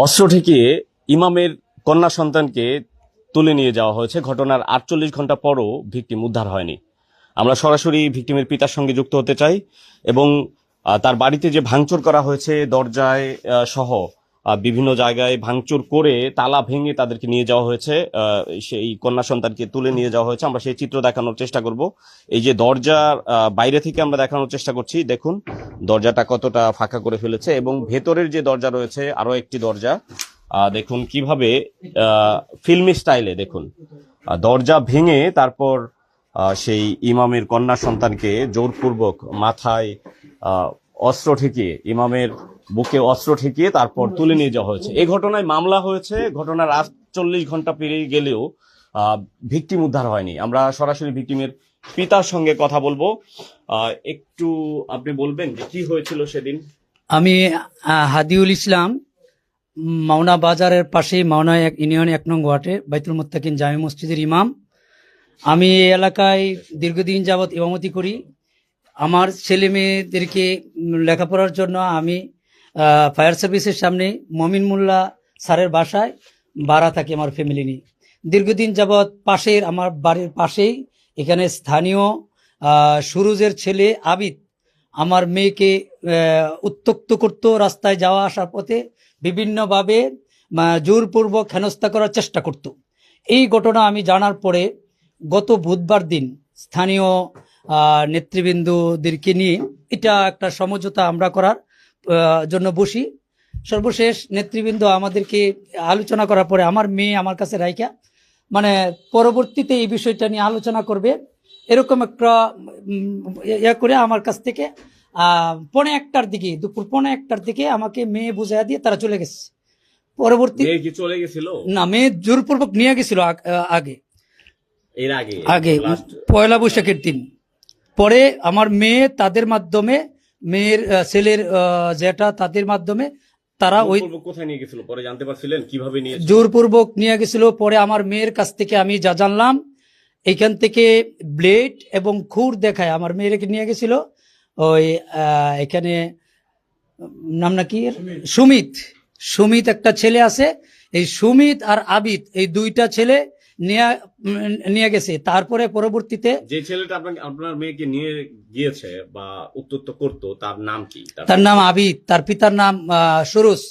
অস্ত্র ঠেকিয়ে ইমামের কন্যা সন্তানকে তুলে নিয়ে যাওয়া হয়েছে। ঘটনার 48 ঘন্টা পরও ভিকটিম উদ্ধার হয়নি। আমরা সরাসরি ভিকটিমের পিতার সঙ্গে যুক্ত হতে চাই এবং তার বাড়িতে যে ভাঙচুর করা হয়েছে দরজায় সহ বিভিন্ন জায়গায় ভাঙচুর করে তালা ভেঙে তাদেরকে নিয়ে যাওয়া হয়েছে, সেই কন্যা সন্তানকে তুলে নিয়ে যাওয়া হয়েছে। আমরা সেই চিত্র দেখানোর চেষ্টা করব। এই যে দরজার বাইরে থেকে আমরা দেখানোর চেষ্টা করছি, দেখুন দরজাটা কতটা ফাঁকা করে ফেলেছে এবং ভেতরের যে দরজা রয়েছে আরো একটি দরজা দেখুন কিভাবে ফিল্মি স্টাইলে দেখুন দরজা ভেঙে তারপর সেই ইমামের কন্যা সন্তানকে জোরপূর্বক মাথায় অস্ত্র ঠেকিয়ে, ইমামের বুকে অস্ত্র ঠেকিয়ে তারপর তুলে নিয়ে যাওয়া হয়েছে। এই ঘটনায় মামলা হয়েছে। ঘটনার 48 ঘন্টা পেরিয়ে গেলেও ভিকটিম উদ্ধার হয়নি। আমরা সরাসরি ভিকটিমের পিতার সঙ্গে কথা বলবো। একটু আপনি বলবেন যে কি হয়েছিল সেদিন? আমি হাদিউল ইসলাম, মাওনা বাজারের পাশে মাওনা ইউনিয়ন 1 নং ওয়ার্ডে বাইতুল মুত্তাকিন জামে মসজিদের ইমাম। আমি এই এলাকায় দীর্ঘদিন যাবৎ ইমামতি করি। আমার ছেলে মেয়েদেরকে লেখাপড়ার জন্য আমি ফায়ার সার্ভিসের সামনে মমিন মোল্লা স্যারের বাসায় ভাড়া থাকি আমার ফ্যামিলি নিয়ে। দীর্ঘদিন যাবৎ পাশের আমার বাড়ির পাশেই এখানে স্থানীয় সুরুজের ছেলে আবিদ আমার মেয়েকে উত্ত্যক্ত করত। রাস্তায় যাওয়া আসার পথে বিভিন্নভাবে জোরপূর্বক হেনস্থা করার চেষ্টা করত। এই ঘটনা আমি জানার পরে গত বুধবার দিন স্থানীয় নেতৃবৃন্দদেরকে নিয়ে এটা একটা সমঝোতা আমরা করার জন্য বসি। সর্বশেষ নেতৃবৃন্দ আমাদেরকে আলোচনা করার পরে আমার মেয়ে আমার কাছে রাইখা পরবর্তীতে এই বিষয়টা নিয়ে আলোচনা করবে এরকম একটা করে আমার কাছ থেকে 1:15 দিকে, দুপুর 1:15 দিকে আমাকে মেয়ে বুঝাইয়া দিয়ে তারা চলে গেছে। পরবর্তী চলে গেছিল না, মেয়ে জোরপূর্বক নিয়ে গেছিল আগে পয়লা বৈশাখের দিন। পরে আমার মেয়ে তাদের মাধ্যমে, মেয়ের ছেলের যেটা তাদের মাধ্যমে তারা ওই কোথায় নিয়ে গেছিল পরে জানতে পারছিলেন কিভাবে নিয়ে জোরপূর্বক নিয়ে গেছিল। পরে আমার মেয়ের কাছ থেকে আমি যা জানলাম, এইখান থেকে ব্লেড এবং খুর দেখায় আমার মেয়েকে নিয়ে গেছিল। ওই এখানে নাম নাকি সুমিত একটা ছেলে আছে, এই সুমিত আর আবিদ এই দুইটা ছেলে নিয়ে গেছে। তারপরে পরবর্তীতে যে ছেলেটা আপনার মেয়েকে নিয়ে গিয়েছে বা উত্ত্যক্ত করতো তার নাম কি? তার নাম আবিদ, তার পিতার নাম সুরুজ।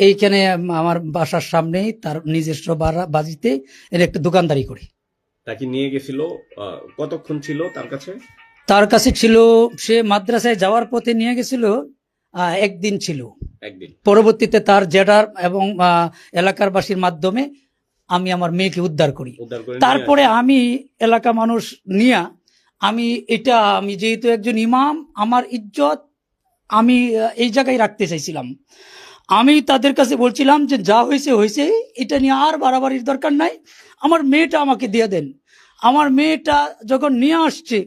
এইখানে আমার বাসার সামনেই তার নিজস্ব বাজিতে এর একটা দোকানদারি করে। তাকে নিয়ে গেছিল, কতক্ষণ ছিল তার কাছে? তার কাছে ছিল, সে মাদ্রাসায় যাওয়ার পথে নিয়ে গেছিল, একদিন ছিল। পরবর্তীতে তার জেডার এবং এলাকার বাসীর মাধ্যমে আমি আমার মেয়েকে উদ্ধার করি। তারপরে আমি এলাকা মানুষ নিয়ে আমি যেহেতু একজন ইমাম, আমার ইজ্জত আমি এই জায়গায় রাখতে চাইছিলাম। আমি তাদের কাছে বলছিলাম যে যা হয়েছে, এটা নিয়ে আর বাড়াবাড়ির দরকার নাই, আমার মেয়েটা আমাকে দিয়ে দেন। আমার মেয়েটা যখন নিয়ে আসছে,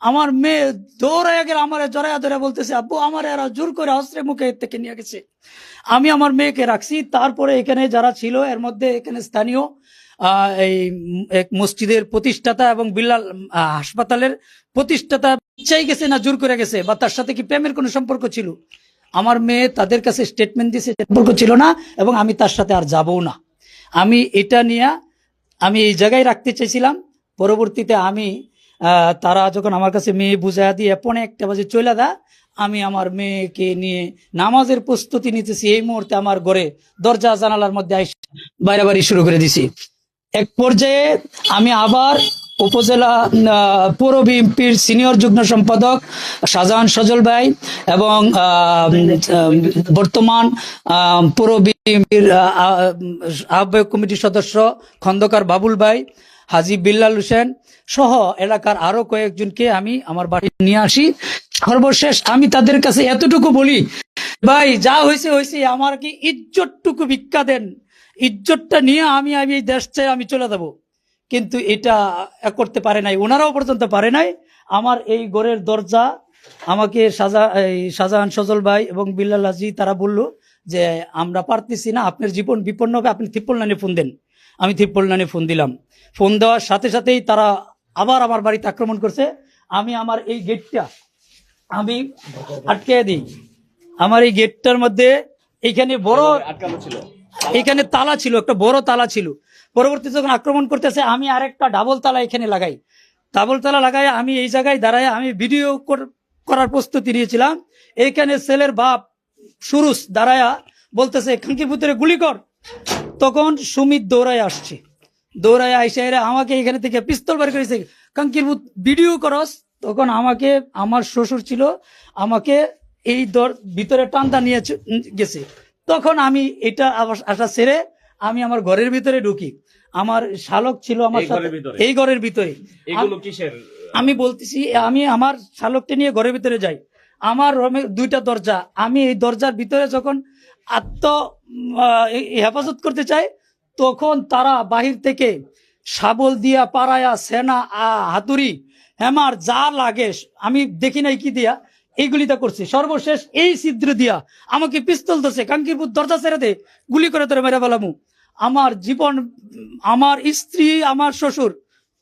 আমার মেয়ে দৌড়াইয়া গেলে আমার জড়াইয়া ধরে বলতেছে, আব্বু আমার এরা জোর করে অস্ত্রের মুখে থেকে নিয়ে গেছে। আমি আমার মেয়েকে রাখছি। তারপরে এখানে যারা ছিল এর মধ্যে এখানে স্থানীয় এই এক মসজিদের প্রতিষ্ঠাতা এবং বিল্লাল হাসপাতালের প্রতিষ্ঠাতা চাই গেছে না জোর করে গেছে, বা তার সাথে কি প্রেমের কোনো সম্পর্ক ছিল? আমার মেয়ে তাদের কাছে স্টেটমেন্ট দিয়েছে সম্পর্ক ছিল না এবং আমি তার সাথে আর যাবও না। আমি এটা নিয়ে আমি এই জায়গায় রাখতে চাইছিলাম। পরবর্তীতে আমি তারা যখন আমার কাছে মেয়ে বুঝাইয়া দিয়ে 1:15 বাজে চলে দা, আমি আমার মেয়েকে নিয়ে নামাজের প্রস্তুতি নিতেছি। এই মুহূর্তে আমার ঘরে দরজা জানালার মধ্যে বাইরাবাড়ি শুরু করে দিছি। এক পর্যায়ে আমি আবার উপজেলা পৌর বিএনপির সিনিয়র যুগ্ম সম্পাদক শাহজাহান সজল ভাই এবং বর্তমান পৌর বিএনপির আহ্বায়ক কমিটির সদস্য খন্দকার বাবুল ভাই, হাজী বিল্লাল হোসেন সহ এলাকার আরো কয়েকজনকে আমি আমার বাড়ি নিয়ে আসি। সর্বশেষ আমি তাদের কাছে এতটুকু বলি, ভাই যা হয়েছে, আমার কি ইজ্জতটুকু ভিক্ষা দেন, ইজ্জতটা নিয়ে আমি এই দেশ চাই আমি চলে যাব। কিন্তু এটা করতে পারে নাই, ওনারাও পর্যন্ত পারে নাই। আমার এই ঘরের দরজা আমাকে শাহজাহান সজল ভাই এবং বিল্লাল হাজি তারা বলল যে আমরা পারতেছি না, আপনার জীবন বিপন্ন হবে, আপনি 399 ফোন দেন। আমি 399 ফোন দিলাম। ফোন দেওয়ার সাথে সাথেই তারা আবার আমার বাড়িতে আক্রমণ করছে। আমি আমার এই গেটটা আমি আটকে দিই। আমার এই গেটটার মধ্যে এইখানে বড় আটকানো ছিল। এখানে তালা ছিল, একটা বড় তালা ছিল। পরবর্তীতে যখন আক্রমণ করতেছে আমি আরেকটা ডাবল তালা এখানে লাগাই। ডাবল তালা লাগাই আমি এই জায়গায় দাঁড়ায় আমি ভিডিও করার প্রস্তুতি নিয়েছিলাম। এইখানে ছেলের বাপ সুরুষ দাঁড়ায়া বলতেছে খাঙ্কির ভিতরে গুলি কর। তখন সুমিত দৌড়ায় আসছে, দৌড়ায় আইসা এরা আমাকে এখানে থেকে পিস্তল বার করেছে, কাঙ্কির ভূত ভিডিও করস। তখন আমাকে আমার শ্বশুর ছিল, আমাকে এই ভিতরে টানটা নিয়ে গেছে। তখন আমি এটা আশা ছেড়ে আমি আমার ঘরের ভিতরে ঢুকি। আমার শালক ছিল আমার সাথে এই ঘরের ভিতরে। এগুলো কিসের? আমি বলতেছি আমি আমার শালককে নিয়ে ঘরের ভিতরে যাই। আমার রুমে দুইটা দরজা, আমি এই দরজার ভিতরে যখন হেফাজত করতে চাই তখন তারা বাহির থেকে শাবল দিয়া পাড়ায়া সেনা হাতুড়ি হেমার যা লাগে আমি দেখি নাই কি দিয়া এইগুলিটা করছে। সর্বশেষ এই ছিদ্র দিয়া আমাকে পিস্তল ধরছে, কাঙ্কিরপুর দরজা ছেড়ে দে, গুলি করে তোরে মেরে ফেলামু। আমার জীবন, আমার স্ত্রী, আমার শ্বশুর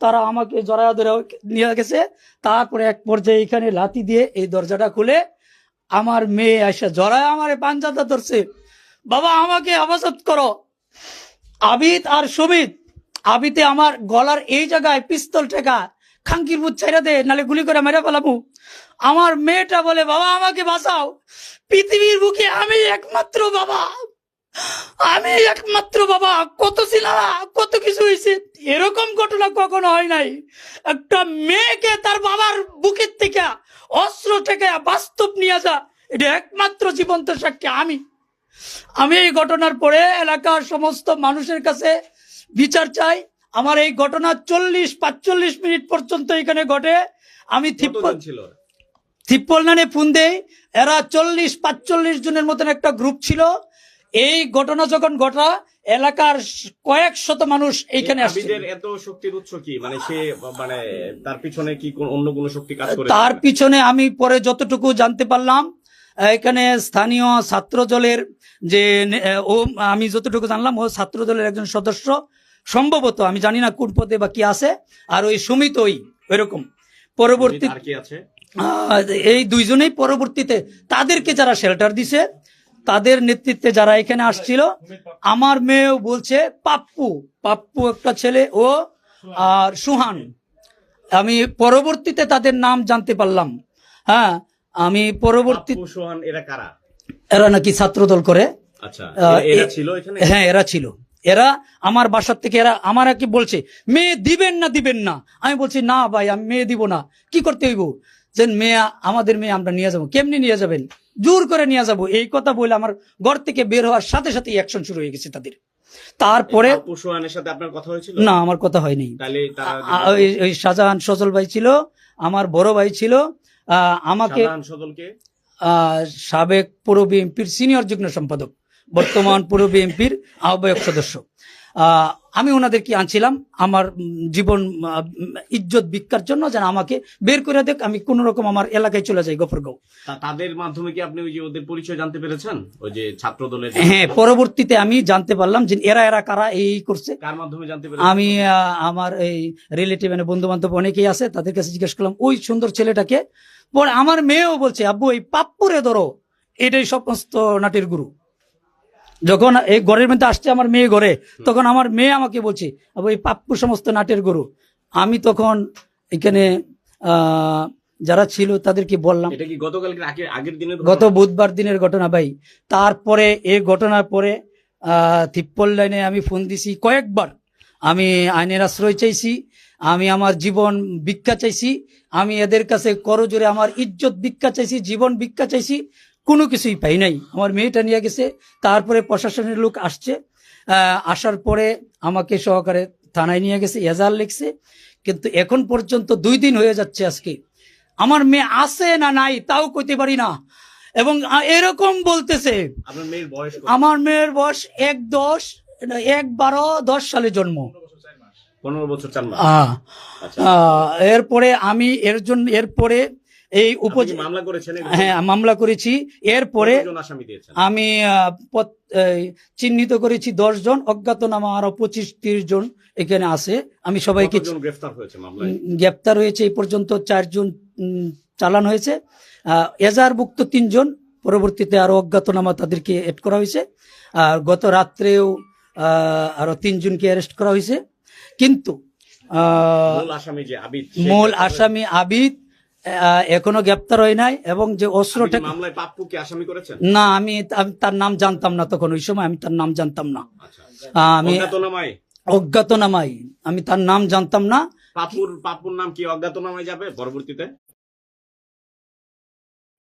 তারা আমাকে জড়ায়া ধরে নিয়ে গেছে। তারপরে এক পর্যায়ে এখানে লাথি দিয়ে এই দরজাটা খুলে আমার মেয়ে এসে জড়ায় আমার পাঞ্জাটা ধরছে, বাবা আমাকে হেফাজত করো। আবিদ আর সুমিত, আবিতে আমার গলার এই জায়গায় পিস্তল ঠেকা, খাঙ্কির বুথ ছেড়ে দে নালে গুলি করে মেরে ফেলাবো। আমার মেয়েটা বলে বাবা আমাকে বাঁচাও, পৃথিবীর বুকে আমি একমাত্র বাবা, আমি একমাত্র বাবা। কত ছিল কত কিছু হয়েছে, এরকম ঘটনা কখনো হয় নাই। একটা মেয়েকে তার বাবার বুকের থেকে অস্ত্র থেকে বাস্তব নিয়ে যা, এটা একমাত্র জীবন্ত সাক্ষী আমি এই ঘটনার পরে এলাকার সমস্ত মানুষের কাছে বিচার চাই। আমার এই ঘটনা 40-45 মিনিট পর্যন্ত এখানে ঘটে। আমি থিপ্পলনানে ফোন দেই, এরা 40-45 জনের মতন একটা গ্রুপ ছিল। এই ঘটনা যখন ঘটা এলাকার কয়েক শত মানুষ এইখানে আসছে। এত শক্তির উৎস কি? মানে সে মানে তার পিছনে কি অন্য কোনো শক্তি কাজ করে? তার পিছনে আমি পরে যতটুকু জানতে পারলাম, এখানে স্থানীয় ছাত্র দলের যে আমি যতটুকু জানলাম ও ছাত্র দলের একজন সদস্য সম্ভবত, আমি জানি না কোন পদে বা কি আছে। আর ওই সুমিত ওইরকম পরবর্তী এই দুইজনেই পরবর্তীতে তাদেরকে যারা শেল্টার দিছে তাদের নেতৃত্বে যারা এখানে আসছিল। আমার মেয়েও বলছে পাপ্পু একটা ছেলে, ও আর সুহান। আমি পরবর্তীতে তাদের নাম জানতে পারলাম। হ্যাঁ, আমি পরবর্তী এরা নাকি ছাত্রদল করে। হ্যাঁ, এরা ছিল। এরা আমার বাসার থেকে এরা আমার কি বলছে মেয়ে দিবেন না। আমি বলছি না ভাই, আমি মেয়ে দিব না। কি করতে হইব? যে মেয়ে আমাদের মেয়ে আমরা নিয়ে যাবো। কেমনি নিয়ে যাবেন? জোর করে নিয়ে যাবো। এই কথা বলে আমার ঘর থেকে বের হওয়ার সাথে সাথে অ্যাকশন শুরু হয়ে গেছে তাদের। তারপরে সাথে আপনার কথা হয়েছিল? না, আমার কথা হয়নি। ওই শাহজাহান সজল ভাই ছিল, আমার বড় ভাই ছিল। আমাকে সাবেক পৌর বিএনপির সিনিয়র যুগ্ম সম্পাদক, বর্তমান পৌর বিএনপির আহ্বায়ক সদস্য। আমি ওনাদেরকে আনছিলাম আমার জীবন ইজ্জত ভিক্ষার জন্য, যেন আমাকে বের করে দেখ, আমি কোন রকম আমার এলাকায় চলে যাই গফরগাঁও। তাদের মাধ্যমে কি আপনি ওই যে ওদের পরিচয় জানতে পেরেছেন? ওই যে ছাত্র দলের? হ্যাঁ, পরবর্তীতে আমি জানতে পারলাম যে এরা কারা এই করছে। কার মাধ্যমে জানতে পেরেছেন? আমি আমার এই রিলেটিভ মানে বন্ধু বান্ধব অনেকেই আছে, তাদের কাছে জিজ্ঞেস করলাম ওই সুন্দর ছেলেটাকে। পরে আমার মেয়েও বলছে আব্বু এই পাপ্পুরে ধরো, এটাই সমস্ত নাটের গুরু। যখন এই ঘরের মধ্যে আসছে আমার মেয়ে ঘরে, তখন আমার মেয়ে আমাকে বলছে আবু এই পাপ্পু সমস্ত নাটের গুরু। আমি তখন এখানে যারা ছিল তাদেরকে বললাম, এটা কি আগের দিনের গত বুধবার দিনের ঘটনা ভাই। তারপরে এই ঘটনার পরে থিপ্পল লাইনে আমি ফোন দিছি কয়েকবার। আমি আইনের আশ্রয় চাইছি, আমি আমার জীবন ভিক্ষা চাইছি, আমি এদের কাছে করজোরে আমার ইজ্জত ভিক্ষা চাইছি, জীবন ভিক্ষা চাইছি, কোনো কিছুই পাই নাই। আমার মেয়েটা নিয়ে গেছে। তারপরে প্রশাসনের লোক আসছে, আসার পরে আমাকে সহকারে থানায় নিয়ে গেছে, এজাহার লিখছে। কিন্তু এখন পর্যন্ত 2 দিন হয়ে যাচ্ছে আজকে, আমার মেয়ে আছে না নাই তাও কইতে পারি না। এবং এরকম বলতেছে আমার মেয়ের বয়স 1-12-10 সালে জন্ম, 15 বছর 4 মাস। এরপরে আমি এরপরে এই মামলা করেছেন? হ্যাঁ, মামলা করেছি। এরপরে আমি চিহ্নিত করেছি 10 জন, অজ্ঞাতনামা আরো 25-30 জন এখানে আছে। আমি সবাইকে গ্রেফতার হয়েছে এই পর্যন্ত 4 জন চালান হয়েছে, এজাহারভুক্ত 3 জন, পরবর্তীতে আরো অজ্ঞাতনামা তাদেরকে এড করা হয়েছে। আর গত রাত্রেও আরো 3 জনকে অ্যারেস্ট করা হয়েছে। কিন্তু মূল আসামি যে আবিদ, মূল আসামি আবিদ এখনো গ্রেপ্তার হয় নাই। এবং যে অস্ত্রটা মামলায় পাপ্পুকে আসামি করেছেন? না, আমি তার নাম জানতাম না, তখন ওই সময় আমি তার নাম জানতাম না। আমি অজ্ঞাতনামায় আমি তার নাম জানতাম না। পাপ্পুর নাম কি অজ্ঞাতনামায় যাবে পরবর্তীতে?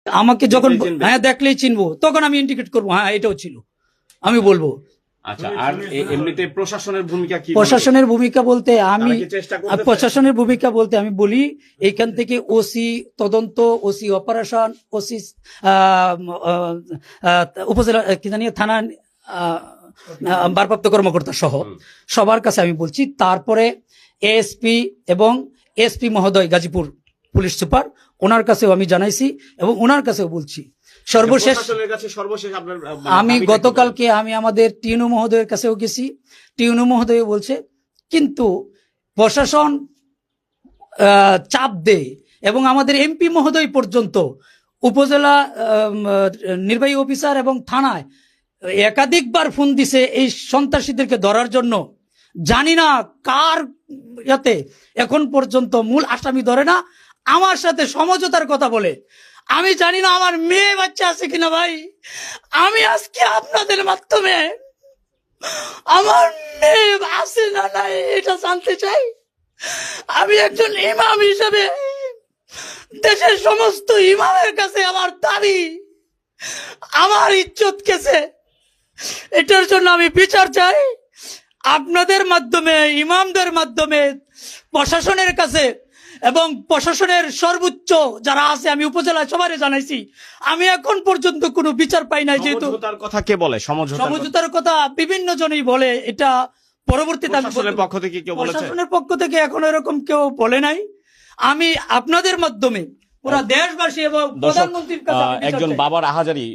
আমাকে যখন হ্যাঁ দেখলেই চিনবো, তখন আমি ইন্ডিকেট করবো, হ্যাঁ এটাও ছিল, আমি বলবো। আচ্ছা, আর এমনিতে প্রশাসনের ভূমিকা কি? প্রশাসনের ভূমিকা বলতে প্রশাসনের ভূমিকা বলতে আমি বলি, এইখান থেকে ওসি তদন্ত, ওসি অপারেশন, ওসি উপজেলা কি জানি থানা ভারপ্রাপ্ত কর্মকর্তা সহ সবার কাছে আমি বলছি। তারপরে এএসপি এবং এসপি মহোদয় গাজীপুর পুলিশ সুপার, ওনার কাছেও আমি জানাইছি এবং ওনার কাছেও বলছি। সর্বশেষ আমি গতকালকে আমি আমাদের টিউনু মহোদয়ের কাছেও গেছি, টিউনু মহোদয় বলছে কিন্তু প্রশাসন চাপ দেয় এবং আমাদের এমপি মহোদয় পর্যন্ত উপজেলা নির্বাহী অফিসার এবং থানায় একাধিকবার ফোন দিছে এই সন্ত্রাসীদেরকে ধরার জন্য। জানি না কার ইয়াতে এখন পর্যন্ত মূল আসামি ধরে না, আমার সাথে সমঝোতার কথা বলে। আমি জানি না আমার মেয়ে বাচ্চা আছে কিনা ভাই। আমি আজকে আপনাদের মাধ্যমে আমার মেয়ে আছে না নাই এটা জানতে চাই। আমি একজন ইমাম হিসেবে দেশের সমস্ত ইমামের কাছে আমার দাবি, আমার ইজ্জত গেছে, এটার জন্য আমি বিচার চাই। আপনাদের মাধ্যমে, ইমামদের মাধ্যমে প্রশাসনের কাছে এবং প্রশাসনের সর্বোচ্চ যারা আছে, আমি উপজেলায় সবাই জানাইছি, আমি এখন পর্যন্ত কোনো বিচার পাই নাই। যেহেতু সমঝোতার কথা কে বলে? সমঝোতার কথা বিভিন্ন জনই বলে, এটা পরবর্তীতে প্রশাসনের পক্ষ থেকে এখন এরকম কেউ বলে নাই। আমি আপনাদের মাধ্যমে পুরা দেশবাসী এবং প্রধানমন্ত্রীর কাছে একজন বাবার আহাজারি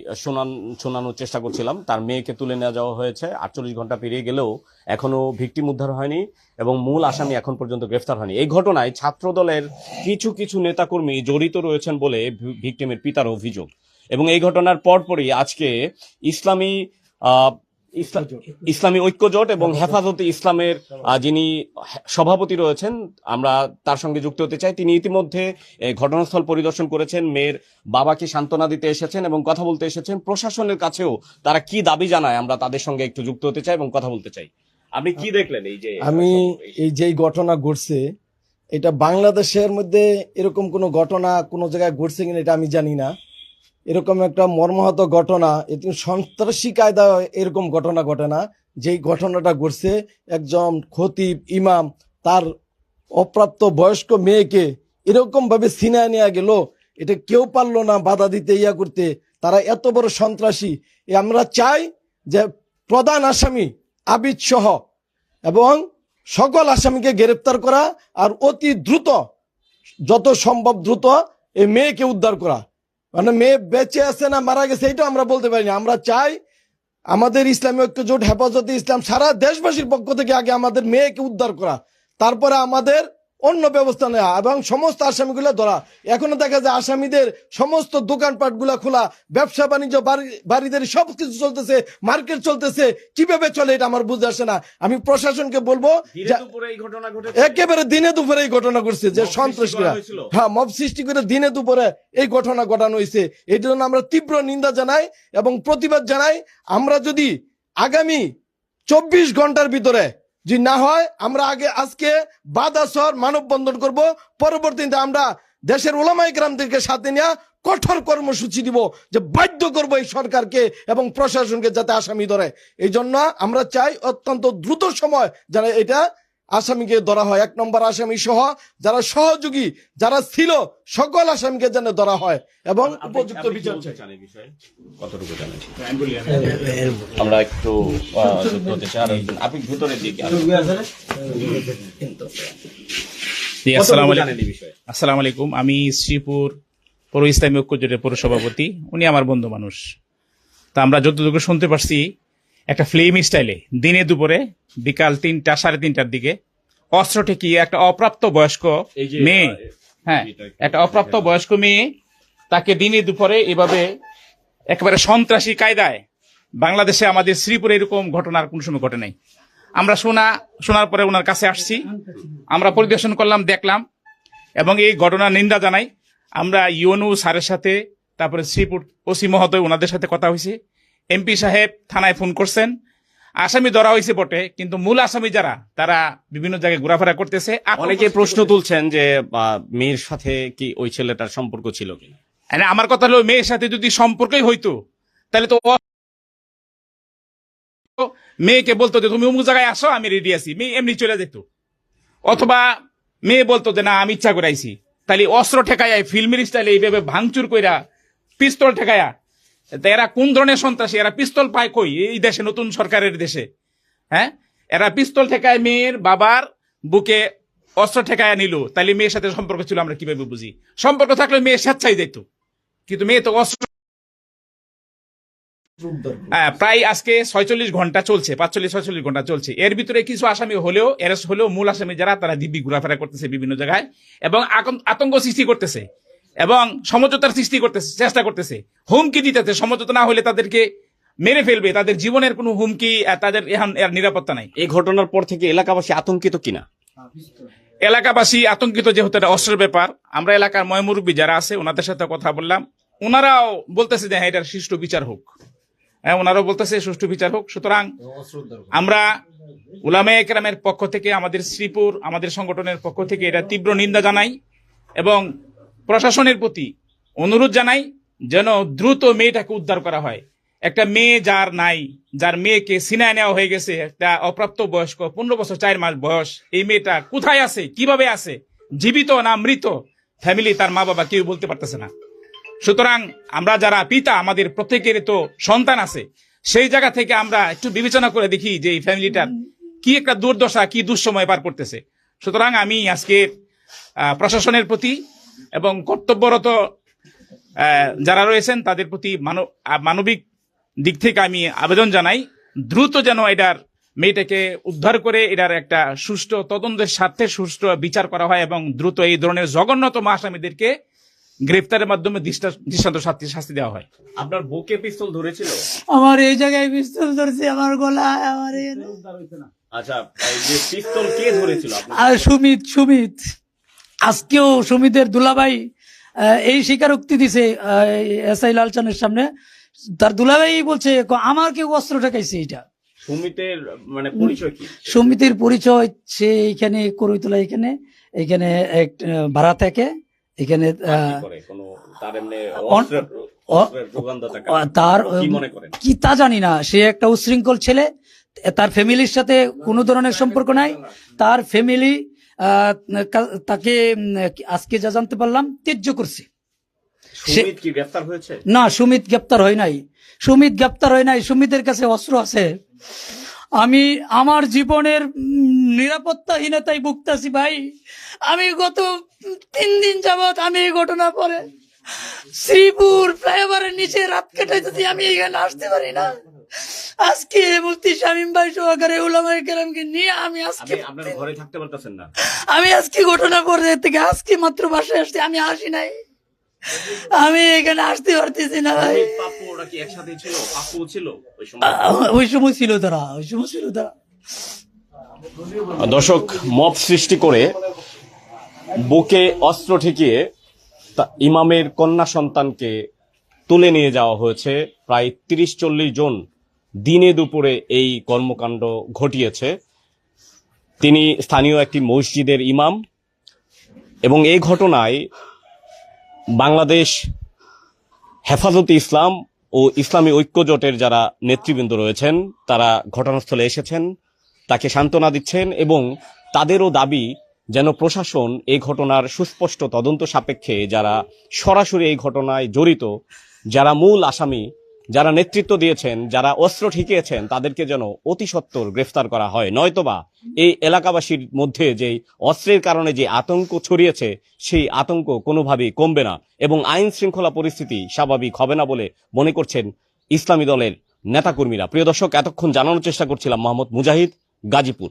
শোনানোর চেষ্টা করছিলাম। তার মেয়েকে তুলে নিয়ে যাওয়া হয়েছে, 48 ঘন্টা পেরিয়ে গেলেও এখনো ভিকটিম উদ্ধার হয়নি এবং মূল আসামি এখন পর্যন্ত গ্রেফতার হয়নি। এই ঘটনায় ছাত্রদলের কিছু নেতাকর্মী জড়িত রয়েছেন বলে ভিকটিমের পিতার অভিযোগ। এবং এই ঘটনার পরপরই আজকে ইসলামী ঐক্যজোট এবং হেফাজতে ইসলামের যিনি সভাপতি রয়েছেন, আমরা তার সঙ্গে যুক্ত হতে চাই। তিনি ইতিমধ্যে ঘটনাস্থল পরিদর্শন করেছেন, মেয়ের বাবাকে সান্ত্বনা দিতে এসেছেন এবং কথা বলতে এসেছেন। প্রশাসনের কাছেও তারা কি দাবি জানায় আমরা তাদের সঙ্গে একটু যুক্ত হতে চাই এবং কথা বলতে চাই। আপনি কি দেখলেন এই যে ঘটনা ঘটছে, এটা বাংলাদেশের মধ্যে এরকম কোনো ঘটনা কোনো জায়গায় ঘটছে কিনা এটা আমি জানি না। এরকম একটা মর্মাহত ঘটনা, সন্ত্রাসী কায়দা এরকম ঘটনা ঘটে না। যেই ঘটনাটা ঘটছে, একজন খতিব ইমাম তার অপ্রাপ্ত বয়স্ক মেয়েকে এরকম ভাবে ছিনায় নিয়ে গেল, এটা কেউ পারলো না বাধা দিতে, ইয়া করতে। তারা এত বড় সন্ত্রাসী। আমরা চাই যে প্রধান আসামি আবিদ সহ এবং সকল আসামিকে গ্রেপ্তার করা, আর অতি দ্রুত, যত সম্ভব দ্রুত এই মেয়েকে উদ্ধার করা। মানে মেয়ে বেঁচে আছে না মারা গেছে এটা আমরা বলতে পারি না। আমরা চাই আমাদের ইসলামী ঐক্যজোট, হেফাজতে ইসলাম, সারা দেশবাসীর পক্ষ থেকে আগে আমাদের মেয়েকে উদ্ধার করা, তারপরে আমাদের অন্য ব্যবস্থা নেওয়া এবং সমস্ত আসামিগুলো ধরা। এখনো দেখা যায় আসামিদের সমস্ত দোকানপাট গুলা খোলা, ব্যবসা বাণিজ্য বাড়িদের সবকিছু চলতেছে, মার্কেট চলতেছে, কিভাবে চলে এটা আমার বুঝে আসে না। আমি প্রশাসনকে বলবো, একেবারে দিনে দুপুরে এই ঘটনা ঘটছে, যে সন্ত্রাসীরা মব সৃষ্টি করে দিনে দুপুরে এই ঘটনা ঘটানো হয়েছে। এই জন্য আমরা তীব্র নিন্দা জানাই এবং প্রতিবাদ জানাই। আমরা যদি আগামী 24 ঘন্টার ভিতরে যদি না হয়, আমরা আজকে বাদাসর মানববন্ধন করব। পরবর্তীতে আমরা দেশের ওলামায়ে কেরামদেরকে সাথে নিয়ে কঠোর কর্মসূচি দিব, যে বাধ্য করব এই সরকারকে এবং প্রশাসনকে যাতে আসামি ধরে। এই জন্য আমরা চাই অত্যন্ত দ্রুত সময় যারা এটা আসামিকে ধরা হয়, 1 নম্বর আসামি সহ যারা সহযোগী যারা ছিল সকল আসামিকে যেন ধরা হয় এবং উপযুক্ত বিচার চাই। আমরা একটু আপনি ভিতরের দিকে। আসসালামু আলাইকুম। আমি শ্রীপুর পৌর ইসলামী ঐক্যজোটের পৌর সভাপতি, উনি আমার বন্ধু মানুষ। তা আমরা যতটুকু শুনতে পারছি, একটা ফিল্ম স্টাইলে দিনে দুপুরে বিকাল 3টা 3:30টার দিকে অস্ত্র ঠেকিয়ে একটা অপ্রাপ্ত বয়স্ক মেয়ে, একটা অপ্রাপ্ত বয়স্ক মেয়ে, তাকে দিনে দুপুরে এভাবে একেবারে সন্ত্রাসী কায়দায় বাংলাদেশে আমাদের শ্রীপুরে এরকম ঘটনা আর কোন সময় ঘটে নাই। আমরা শোনার পরে ওনার কাছে আসছি, আমরা পরিদর্শন করলাম, দেখলাম এবং এই ঘটনার নিন্দা জানাই। আমরা ইউনু স্যারের সাথে, তারপরে শ্রীপুর ওসি মহোদয় ওনাদের সাথে কথা হয়েছে, এমপি সাহেব থানায় ফোন করছেন, আসামি ধরা হয়েছে বটে, কিন্তু মূল আসামি যারা তারা বিভিন্ন জায়গায় ঘোরাফেরা করতেছে। অনেকে প্রশ্ন তুলছেন যে মেয়ের সাথে কি ওই ছেলেটার সম্পর্ক ছিল কিনা। আমার কথা হলো, মেয়ের সাথে যদি সম্পর্কই হইতো তাহলে তো মেয়েকে বলতো যে তুমি অমুক জায়গায় আসো, আমি রেডি আছি, মেয়ে এমনি চলে যেত। অথবা মেয়ে বলতো যে না আমি ইচ্ছা করে আইছি, তাহলে অস্ত্র ঠেকায় ফিল্মের স্টাইলে এইভাবে ভাঙচুর কইরা পিস্তল ঠেকায়া, তা এরা কোন ধরনের সন্ত্রাসী? এরা পিস্তল পায় কই এই দেশে, নতুন সরকারের দেশে? হ্যাঁ, এরা পিস্তল ঠেকায় মেয়ের বাবার বুকে অস্ত্র ঠেকায়া নিল, তাহলে মেয়ের সাথে সম্পর্ক ছিল আমরা কিভাবে বুঝি? সম্পর্ক থাকলে মেয়ে স্বেচ্ছায় যেত, কিন্তু মেয়ে তো অস্ত্র। প্রায় আজকে 46 ঘন্টা চলছে, 45-46 ঘন্টা চলছে। এর ভিতরে কিছু আসামি হলেও, অ্যারেস্ট হলেও, মূল আসামি যারা তারা দিব্যি ঘোরাফেরা করতেছে বিভিন্ন জায়গায় এবং আতঙ্ক সৃষ্টি করতেছে এবং সমঝোতার সৃষ্টি করতেছে, চেষ্টা করতেছে, হুমকি দিতেছে। সমঝোতা না হলে তাদেরকে মেরে ফেলবে, তাদের জীবনের কোনো হুমকি, তাদের এখন এর নিরাপত্তা নাই। এই ঘটনার পর থেকে এলাকাবাসী আতঙ্কিত কিনা? এলাকাবাসী আতঙ্কিত, যেহেতু এটা অস্ত্রের ব্যাপার। আমরা এলাকার ময়মুরব্বী যারা আছে ওনাদের সাথে কথা বললাম, ওনারাও বলতেছে যে হ্যাঁ এটার সুষ্ঠু বিচার হোক। হ্যাঁ, ওনারাও বলতেছে সুষ্ঠু বিচার হোক। সুতরাং আমরা উলামায়ে কেরামের পক্ষ থেকে, আমাদের শ্রীপুর, আমাদের সংগঠনের পক্ষ থেকে এটা তীব্র নিন্দা জানাই এবং প্রশাসনের প্রতি অনুরোধ জানাই যেন দ্রুত মেয়েটাকে উদ্ধার করা হয়। একটা মেয়ে যার নাই, যার মেয়েকে সিনায় নেওয়া হয়ে গেছে, একটা অপ্রাপ্ত বয়স্ক, 15 বছর 4 মাস বয়স, এই মেয়েটা কোথায় আছে, কিভাবে আছে, জীবিত না মৃত, ফ্যামিলি, তার মা বাবা কেউ বলতে পারতেছে না। সুতরাং আমরা যারা পিতা, আমাদের প্রত্যেকের তো সন্তান আছে, সেই জায়গা থেকে আমরা একটু বিবেচনা করে দেখি যে এই ফ্যামিলিটার কি একটা দুর্দশা, কি দুঃসময় পার করতেছে। সুতরাং আমি আজকে প্রশাসনের প্রতি এবং কর্তব্যরত যারা রয়েছেন তাদের প্রতি মানবিক দিক থেকে আমি আবেদন জানাই, দ্রুত যেন এটার মেয়েটাকে উদ্ধার করে এটার একটা সুষ্ঠু তদন্তের স্বার্থে সুষ্ঠু বিচার করা হয় এবং দ্রুত এই ধরনের জঘন্যতম আসামিদেরকে গ্রেফতারের মাধ্যমে দৃষ্টান্ত শাস্তি দেওয়া হয়। আপনার বুকে পিস্তল ধরেছিল? আমার এই জায়গায় পিস্তল ধরছে, আমার গলায়, আমার আচ্ছা, এই যে পিস্তল কে ধরেছিল? আর সুমিত আজকেও সুমিতের দুলাভাই এই স্বীকারোক্তি দিছে এসআই লালচানের সামনে। তার দুলাভাই বলছে আমার কেউ অস্ত্র ঠেকাইছে। এটা সুমিতের মানে পরিচয় কি? সুমিতের পরিচয়, সে এইখানে করইতলা, এখানে এক ভাড়া থাকে এখানে। তার কি তা জানি না, সে একটা উশৃঙ্খল ছেলে, তার ফ্যামিলির সাথে কোনো ধরনের সম্পর্ক নাই। তার ফ্যামিলি তাকে আজকে যা জানতে পারলাম ত্যায্য করছে। সুমিত কি গ্রেফতার হয়েছে? না, সুমিত গ্রেফতার হয় নাই। সুমিতের কাছে অস্ত্র আছে। আমি আমার জীবনের নিরাপত্তাহীনতায় ভুগতাছি ভাই। আমি গত 3 দিন যাবৎ আমি এই ঘটনা পরে শ্রীপুর ফ্লাইওভারের নিচে রাত কাটাইতেছি, আমি এখানে আসতে পারি না। আজকে মুফতি শামীম ভাই সহকারে উলামায়ে কেরামকে নিয়ে আমি আজকে আপনার ঘরে থাকতে পারতেছেন না। আমি আজকে ঘটনা পরে থেকে আজকে মাত্র বাসায় আসছি, আমি আসি নাই, আমি এখানে আসতে পারতেছি না ভাই। পাপ্পু ওরা কি একসাথে ছিল? পাপ্পু ছিল ওই সময় ছিল তারা। দর্শক, মব সৃষ্টি করে বুকে অস্ত্র ঠেকিয়ে ইমামের কন্যা সন্তানকে তুলে নিয়ে যাওয়া হয়েছে। প্রায় 30-40 জন দিনে দুপুরে এই কর্মকাণ্ড ঘটিয়েছে। তিনি স্থানীয় একটি মসজিদের ইমাম এবং এই ঘটনায় বাংলাদেশ হেফাজতে ইসলাম ও ইসলামী ঐক্য জোটের যারা নেতৃবৃন্দ রয়েছেন তারা ঘটনাস্থলে এসেছেন, তাকে সান্ত্বনা দিচ্ছেন এবং তাদেরও দাবি যেন প্রশাসন এই ঘটনার সুস্পষ্ট তদন্ত সাপেক্ষে যারা সরাসরি এই ঘটনায় জড়িত, যারা মূল আসামি, যারা নেতৃত্ব দিয়েছেন, যারা অস্ত্র ঠেকিয়েছেন, তাদেরকে যেন অতি সত্বর গ্রেফতার করা হয়। নয়তোবা এই এলাকাবাসীর মধ্যে যে অস্ত্রের কারণে যে আতঙ্ক ছড়িয়েছে সেই আতঙ্ক কোনোভাবেই কমবে না এবং আইন শৃঙ্খলা পরিস্থিতি স্বাভাবিক হবে না বলে মনে করছেন ইসলামী দলের নেতাকর্মীরা। প্রিয় দর্শক, এতক্ষণ জানানোর চেষ্টা করছিলাম মোহাম্মদ মুজাহিদ, গাজীপুর।